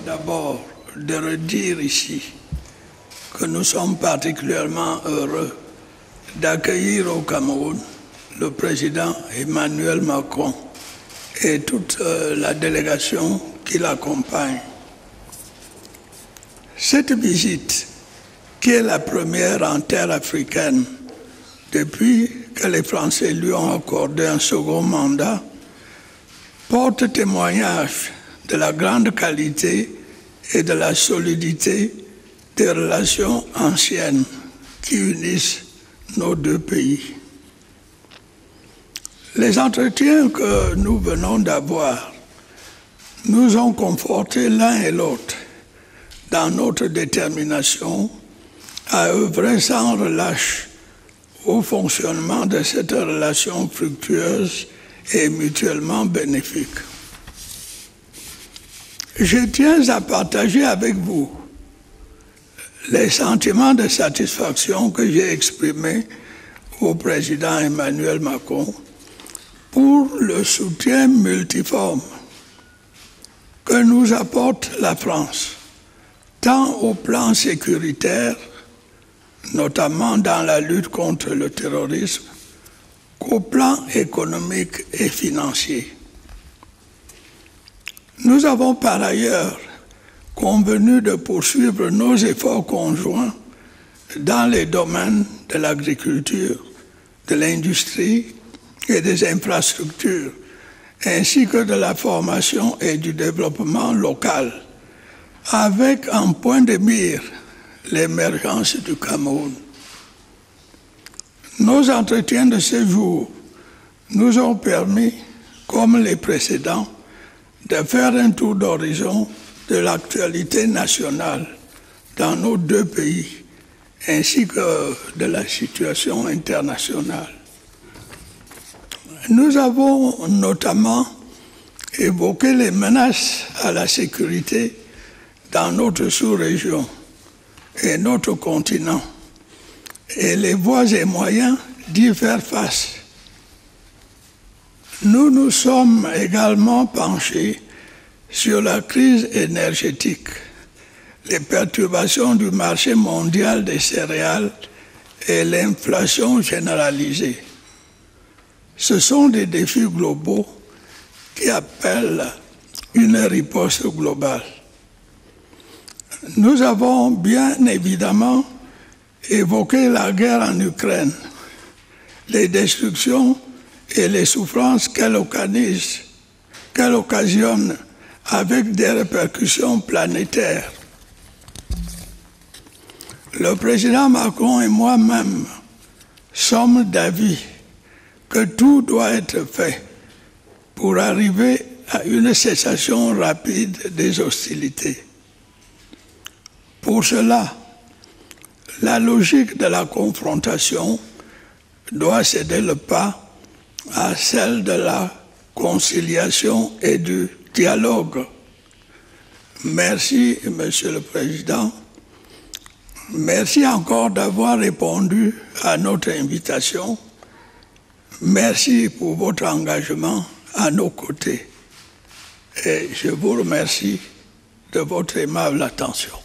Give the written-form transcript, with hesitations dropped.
d'abord de redire ici que nous sommes particulièrement heureux d'accueillir au Cameroun le président Emmanuel Macron et toute la délégation qui l'accompagne. Cette visite, qui est la première en terre africaine depuis que les Français lui ont accordé un second mandat, porte témoignage de la grande qualité et de la solidité des relations anciennes qui unissent nos deux pays. Les entretiens que nous venons d'avoir nous ont confortés l'un et l'autre dans notre détermination à œuvrer sans relâche au fonctionnement de cette relation fructueuse et mutuellement bénéfique. Je tiens à partager avec vous les sentiments de satisfaction que j'ai exprimés au président Emmanuel Macron pour le soutien multiforme que nous apporte la France, tant au plan sécuritaire, notamment dans la lutte contre le terrorisme, qu'au plan économique et financier. Nous avons par ailleurs convenu de poursuivre nos efforts conjoints dans les domaines de l'agriculture, de l'industrie et des infrastructures, ainsi que de la formation et du développement local, avec en point de mire l'émergence du Cameroun. Nos entretiens de ce jour nous ont permis, comme les précédents, de faire un tour d'horizon de l'actualité nationale dans nos deux pays, ainsi que de la situation internationale. Nous avons notamment évoqué les menaces à la sécurité dans notre sous-région et notre continent, et les voies et moyens d'y faire face. Nous nous sommes également penchés sur la crise énergétique, les perturbations du marché mondial des céréales et l'inflation généralisée. Ce sont des défis globaux qui appellent une riposte globale. Nous avons bien évidemment évoqué la guerre en Ukraine, les destructions et les souffrances qu'elle occasionne avec des répercussions planétaires. Le président Macron et moi-même sommes d'avis que tout doit être fait pour arriver à une cessation rapide des hostilités. Pour cela, la logique de la confrontation doit céder le pas à celle de la conciliation et du dialogue. Merci, Monsieur le Président. Merci encore d'avoir répondu à notre invitation. Merci pour votre engagement à nos côtés. Et je vous remercie de votre aimable attention.